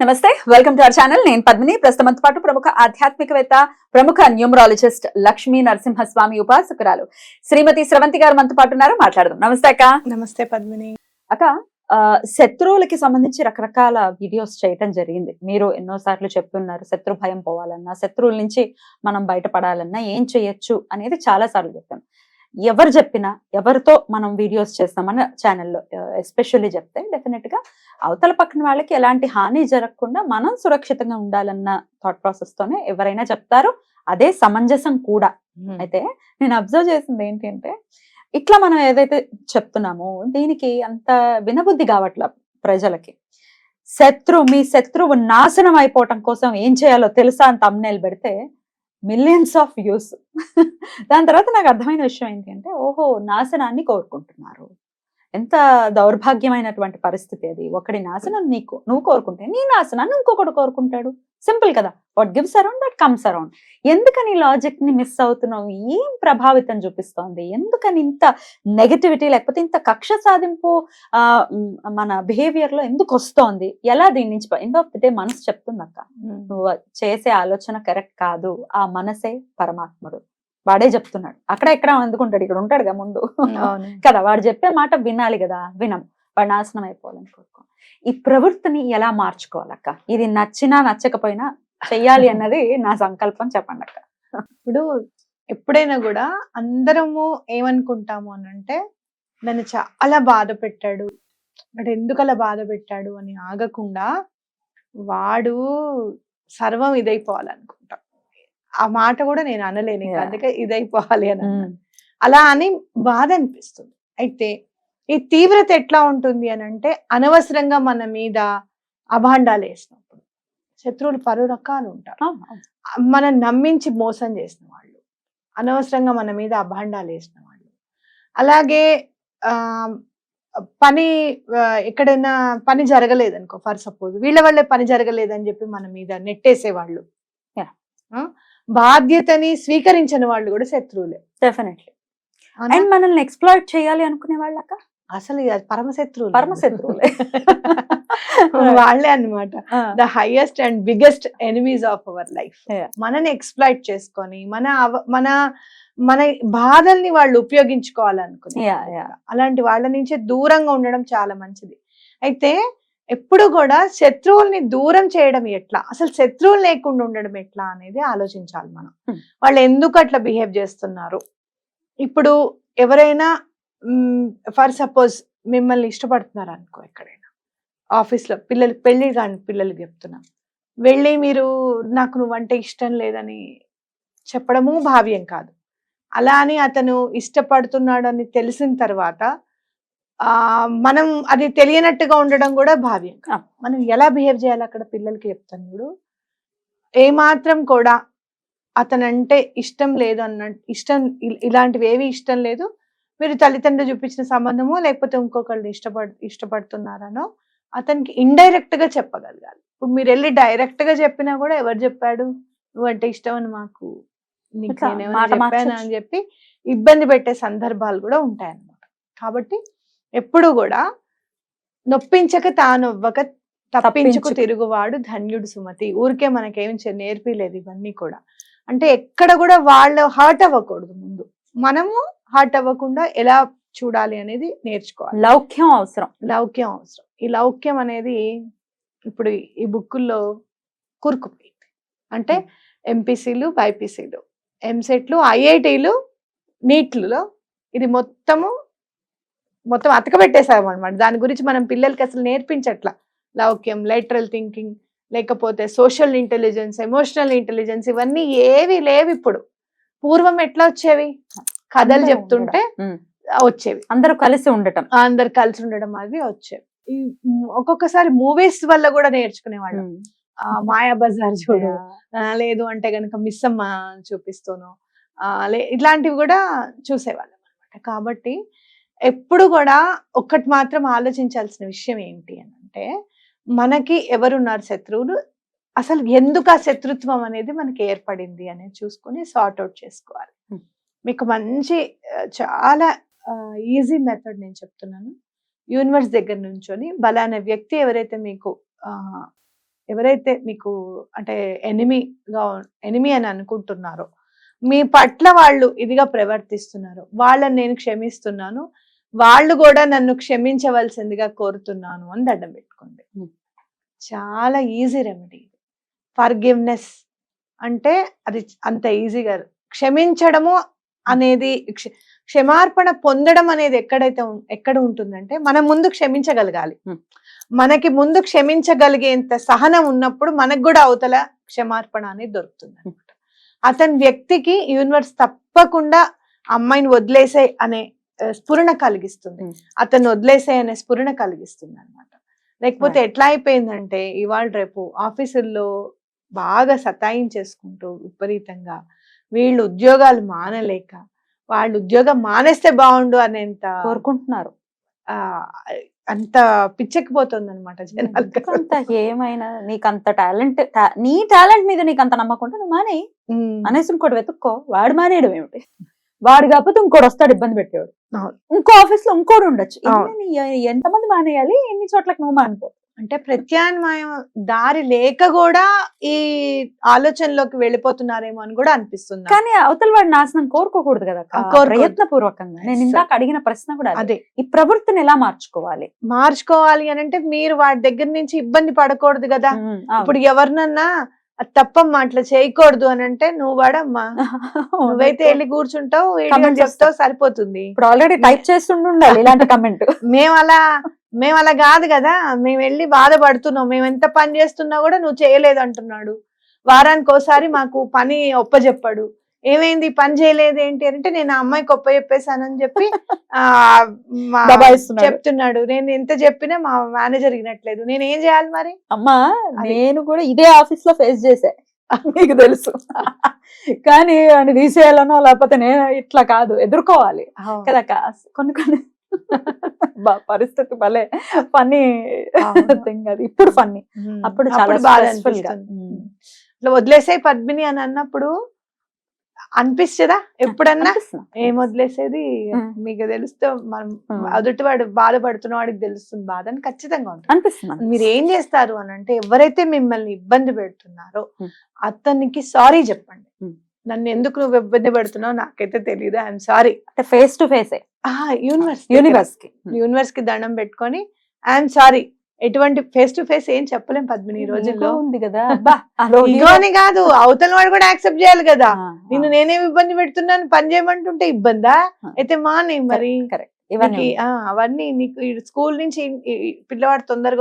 నమస్తే, welcome to our channel. నేను పద్మిని. ప్రస్తుతంతో పాటు ప్రముఖ ఆధ్యాత్మికవేత్త, ప్రముఖ న్యూమరాలజిస్ట్ లక్ష్మీ నరసింహస్వామి ఉపాసకురాలు శ్రీమతి స్రవంతి గారు మనతో పాటు ఉన్నారు. మాట్లాడదాం. నమస్తే అక్క. నమస్తే పద్మిని. అక్క, శత్రువులకి సంబంధించి రకరకాల వీడియోస్ చేయటం జరిగింది. మీరు ఎన్నోసార్లు చెప్తున్నారు, శత్రు భయం పోవాలన్నా, శత్రువుల నుంచి మనం బయటపడాలన్నా ఏం చేయొచ్చు అనేది చాలా సార్లు చెప్పాను. ఎవరు చెప్పినా, ఎవరితో మనం వీడియోస్ చేస్తామన్న ఛానల్లో ఎస్పెషల్లీ చెప్తే డెఫినెట్ గా అవతల పక్కన వాళ్ళకి ఎలాంటి హాని జరగకుండా మనం సురక్షితంగా ఉండాలన్న థాట్ ప్రాసెస్ తోనే ఎవరైనా చెప్తారు. అదే సమంజసం కూడా. అయితే నేను అబ్జర్వ్ చేసింది ఏంటి అంటే, ఇట్లా మనం ఏదైతే చెప్తున్నామో దీనికి అంత వినబుద్ధి కావట్ల ప్రజలకి. మీ శత్రువు నాశనం అయిపోవటం కోసం ఏం చేయాలో తెలుసా అని thumbnail పెడితే మిలియన్స్ ఆఫ్ వ్యూస్. దాని తర్వాత నాకు అర్థమైన విషయం ఏంటి అంటే, ఓహో, నాశనాన్ని కోరుకుంటున్నారు. ఎంత దౌర్భాగ్యమైనటువంటి పరిస్థితి అది. ఒకడి నాశనం నువ్వు కోరుకుంటే నీ నాశనాన్ని ఇంకొకడు కోరుకుంటాడు. సింపుల్ కదా. What gives around that comes around. ఎందుకని లాజిక్ ని మిస్ అవుతున్నావు? ఏం ప్రభావితం చూపిస్తోంది? ఎందుకని ఇంత నెగటివిటీ, లేకపోతే ఇంత కక్ష సాధింపు మన బిహేవియర్ లో ఎందుకు వస్తోంది? ఎలా దీని నుంచి ఎండ్ ఆఫ్ ది డే మనసు చెప్తుంది అక్క, నువ్వు చేసే ఆలోచన కరెక్ట్ కాదు, ఆ మనసే పరమాత్ముడు. వాడే చెప్తున్నాడు. అక్కడ ఎక్కడ ఎందుకుంటాడు? ఇక్కడ ఉంటాడుగా ముందు కదా. వాడు చెప్పే మాట వినాలి కదా. వినం. వాడు నాశనం అయిపోవాలని కోరుకో. ఈ ప్రవృత్తిని ఎలా మార్చుకోవాలక్క? ఇది నచ్చినా నచ్చకపోయినా చెయ్యాలి అన్నది నా సంకల్పం. చెప్పండి అక్క. ఇప్పుడు ఎప్పుడైనా కూడా అందరము ఏమనుకుంటాము అని అంటే, నన్ను చాలా బాధ పెట్టాడు, అంటే ఎందుకు అలా బాధ పెట్టాడు అని ఆగకుండా వాడు సర్వం ఇదైపోవాలనుకుంటాం. ఆ మాట కూడా నేను అనలేను, అందుకే ఇదైపోవాలి అని. అలా అని బాధ అనిపిస్తుంది. అయితే ఈ తీవ్రత ఎట్లా ఉంటుంది అని అంటే, అనవసరంగా మన మీద అభాండాలు వేసినప్పుడు. శత్రువులు పలు రకాలు ఉంటారు. మనం నమ్మించి మోసం చేసిన వాళ్ళు, అనవసరంగా మన మీద అభాండాలు వేసిన వాళ్ళు, అలాగే పని ఎక్కడైనా పని జరగలేదు అనుకో, ఫర్ సపోజ్ వీళ్ళ వల్లే పని జరగలేదని చెప్పి మన మీద నెట్టేసేవాళ్ళు, బాధ్యతని స్వీకరించిన వాళ్ళు కూడా శత్రువులే. డెఫినెట్లీ. అండ్ మనల్ని ఎక్స్‌ప్లాయిట్ చేయాలి అనుకునే వాళ్ళక అసలు పరమశత్రువులు. పరమశత్రువులే వాళ్ళే అన్నమాట. The highest and biggest enemies of our life. మనని ఎక్స్‌ప్లాయిట్ చేసుకొని మన మన బాధల్ని వాళ్ళు ఉపయోగించుకోవాలనుకునే అలాంటి వాళ్ళ నుంచి దూరంగా ఉండడం చాలా మంచిది. అయితే ఎప్పుడు కూడా శత్రువుల్ని దూరం చేయడం ఎట్లా, అసలు శత్రువులు లేకుండా ఉండడం ఎట్లా అనేది ఆలోచించాలి మనం. వాళ్ళు ఎందుకు అట్లా బిహేవ్ చేస్తున్నారు? ఇప్పుడు ఎవరైనా ఫర్ సపోజ్ మిమ్మల్ని ఇష్టపడుతున్నారు అనుకో, ఎక్కడైనా ఆఫీస్లో పెళ్లి కాని పిల్లలకి చెప్తున్నాం, వెళ్ళి మీరు నాకు నువ్వంటే ఇష్టం లేదని చెప్పడము భావ్యం కాదు. అలా అని అతను ఇష్టపడుతున్నాడు అని తెలిసిన తర్వాత మనం అది తెలియనట్టుగా ఉండడం కూడా భావ్యం. మనం ఎలా బిహేవ్ చేయాలి అక్కడ పిల్లలకి చెప్తాను. ఇప్పుడు ఏమాత్రం కూడా అతనంటే ఇష్టం లేదు ఇష్టం ఇలాంటివి ఏవి ఇష్టం లేదు, మీరు తల్లిదండ్రులు చూపించిన సంబంధమో లేకపోతే ఇంకొకళ్ళు ఇష్టపడుతున్నారనో అతనికి ఇండైరెక్ట్ గా చెప్పగలగాలి. ఇప్పుడు మీరు వెళ్ళి డైరెక్ట్ గా చెప్పినా కూడా, ఎవరు చెప్పాడు నువ్వంటే ఇష్టం అని మాకు, నీకు నేనేమైనా చెప్పాను అని చెప్పి ఇబ్బంది పెట్టే సందర్భాలు కూడా ఉంటాయన్నమాట. కాబట్టి ఎప్పుడు కూడా నొప్పించక తానొవ్వక తప్పించుకు తిరుగువాడు ధన్యుడు సుమతి. ఊరికే మనకేం నేర్పిలేదు ఇవన్నీ కూడా. అంటే ఎక్కడ కూడా వాళ్ళు హర్ట్ అవ్వకూడదు, ముందు మనము హర్ట్ అవ్వకుండా ఎలా చూడాలి అనేది నేర్చుకోవాలి. లౌక్యం అవసరం. ఈ లౌక్యం అనేది ఇప్పుడు ఈ బుక్కుల్లో కూరుకుపోయింది. అంటే ఎంపీసీలు, బైపీసీలు, ఎంసెట్లు, ఐఐటీలు, నీట్లలో ఇది మొత్తం అతకబెట్టేసాం అనమాట. దాని గురించి మనం పిల్లలకి అసలు నేర్పించట్లా. లౌక్యం, లేటరల్ థింకింగ్, లేకపోతే సోషల్ ఇంటెలిజెన్స్, ఎమోషనల్ ఇంటెలిజెన్స్, ఇవన్నీ ఏవి లేవు ఇప్పుడు. పూర్వం ఎట్లా వచ్చేవి? కథలు చెప్తుంటే వచ్చేవి, అందరూ కలిసి ఉండటం అవి వచ్చేవి. ఒక్కొక్కసారి మూవీస్ వల్ల కూడా నేర్చుకునేవాళ్ళం. మాయా బజార్ చూడు, లేదు అంటే గనక మిస్ అమ్మ చూపిస్తాను, ఇట్లాంటివి కూడా చూసేవాళ్ళం అనమాట. కాబట్టి ఎప్పుడు కూడా ఒక్కటి మాత్రం ఆలోచించాల్సిన విషయం ఏంటి అని అంటే, మనకి ఎవరున్నారు శత్రువులు, అసలు ఎందుకు ఆ శత్రుత్వం అనేది మనకి ఏర్పడింది అనేది చూసుకొని సార్ట్ అవుట్ చేసుకోవాలి. మీకు మంచి చాలా ఈజీ మెథడ్ నేను చెప్తున్నాను. యూనివర్స్ దగ్గర నుంచొని బలానా వ్యక్తి ఎవరైతే మీకు ఎవరైతే మీకు అంటే ఎనిమి అని అనుకుంటున్నారో, మీ పట్ల వాళ్ళు ఇదిగా ప్రవర్తిస్తున్నారో వాళ్ళని నేను క్షమిస్తున్నాను, వాళ్ళు కూడా నన్ను క్షమించవలసిందిగా కోరుతున్నాను అని దండం పెట్టుకోండి. చాలా ఈజీ రెమెడీ. ఫర్గివ్నెస్ అంటే అది అంత ఈజీగా క్షమించడము అనేది క్షమార్పణ పొందడం అనేది ఎక్కడ ఉంటుందంటే మనం ముందు క్షమించగలగాలి. మనకి ముందు క్షమించగలిగేంత సహనం ఉన్నప్పుడు మనకు కూడా అవతల క్షమార్పణ అనేది దొరుకుతుంది అనమాట. అతని వ్యక్తికి యూనివర్స్ తప్పకుండా అమ్మాయిని వదిలేసే అనే స్ఫురణ కలిగిస్తుంది, అతన్ని వదిలేసే అనే స్ఫురణ కలిగిస్తుంది అనమాట. లేకపోతే ఎట్లా అయిపోయిందంటే ఇవాళ రేపు ఆఫీసుల్లో బాగా సతాయించేసుకుంటూ విపరీతంగా వీళ్ళు ఉద్యోగాలు మానలేక వాళ్ళు ఉద్యోగం మానేస్తే బాగుండు అనేంత కోరుకుంటున్నారు. అంత పిచ్చెక్కిపోతుంది అనమాట జనాలకి. అంత ఏమైనా నీకు అంత టాలెంట్, నీ టాలెంట్ మీద నీకు అంత నమ్మకం ఉంటే నువ్వు మానే అనేసి ఇంకోటి వెతుక్కో. వాడు మానేయడం ఏమిటి? వాడు కాకపోతే ఇంకోటి వస్తాడు ఇబ్బంది పెట్టేవాడు. ఇంకో ఆఫీస్ లో ఇంకోటి ఉండొచ్చు. ఎంతమంది మానేయాలి? ఎన్ని చోట్లకి నువ్వు మానిపో. అంటే ప్రత్యామ్నాయం దారి లేక కూడా ఈ ఆలోచనలోకి వెళ్ళిపోతున్నారేమో అని కూడా అనిపిస్తుంది. కానీ అవతల వాడి నాశనం కోరుకోకూడదు కదా, ప్రయత్నపూర్వకంగా. నేను ఇందాక అడిగిన ప్రశ్న కూడా అదే, ఈ ప్రవృత్తిని ఎలా మార్చుకోవాలి అని అంటే మీరు వాడి దగ్గర నుంచి ఇబ్బంది పడకూడదు కదా. ఇప్పుడు ఎవరినన్నా తప్పమ్మా అట్లా చేయకూడదు అని అంటే నువ్వు వాడమ్మా, నువ్వైతే వెళ్ళి కూర్చుంటావు చెప్తావు సరిపోతుంది. ఇప్పుడు ఆల్రెడీ టైప్ చేస్తుండాలి ఇలాంటి కమెంట్. మేము అలా కాదు కదా, మేము వెళ్ళి బాధపడుతున్నాం, మేము ఎంత పని చేస్తున్నా కూడా నువ్వు చేయలేదు అంటున్నాడు. వారానికి ఒకసారి మాకు పని ఒప్పజెప్పాడు, ఏమైంది పని చేయలేదు ఏంటి అంటే నేను ఆ అమ్మాయికి ఒప్పజెప్పేశానని చెప్పి చెప్తున్నాడు. నేను ఎంత చెప్పినా మా మేనేజర్ వినట్లేదు, నేను ఏం చేయాలి మరి? అమ్మా నేను కూడా ఇదే ఆఫీస్ లో ఫేస్ చేశా, నీకు తెలుసు. కానీ అని తీసేయాలనో లేకపోతే నేను ఇట్లా కాదు, ఎదుర్కోవాలి కదా. కొన్ని పరిస్థితి భలే ఫన్నీ థింగ్ అది. ఇప్పుడు ఫన్నీ, అప్పుడు చాలా స్ట్రెస్ఫుల్ గా. ఇట్లా వదిలేసే పద్మిని అని అన్నప్పుడు అనిపిస్తుందా ఎప్పుడన్నా? ఏం వదిలేసేది మీకు తెలుస్తే మనం అదుటివాడు బాధపడుతున్న వాడికి తెలుస్తుంది బాధ అని ఖచ్చితంగా ఉంటుంది అనిపిస్తుంది. మీరు ఏం చేస్తారు అని అంటే ఎవరైతే మిమ్మల్ని ఇబ్బంది పెడుతున్నారో అతనికి సారీ చెప్పండి. నన్ను ఎందుకు నువ్వు ఇబ్బంది పెడుతున్నావు నాకైతే తెలియదు, ఐఎమ్ సారీ. అంటే ఫేస్ టు ఫేస్ యూనివర్స్ కి దండం పెట్టుకొని ఐఎమ్ సారీ. ఎటువంటి ఫేస్ టు ఫేస్ ఏం చెప్పలేం పద్మిని ఈ రోజుల్లో ఉంది కదా. ఇగోని కాదు, అవతల వాడు కూడా యాక్సెప్ట్ చేయాలి కదా. నిన్ను నేనేమి ఇబ్బంది పెడుతున్నాను పని చేయమంటుంటే ఇబ్బందా? అయితే మానే మరి. అవన్నీ నీకు స్కూల్ నుంచి పిల్లవాడు తొందరగా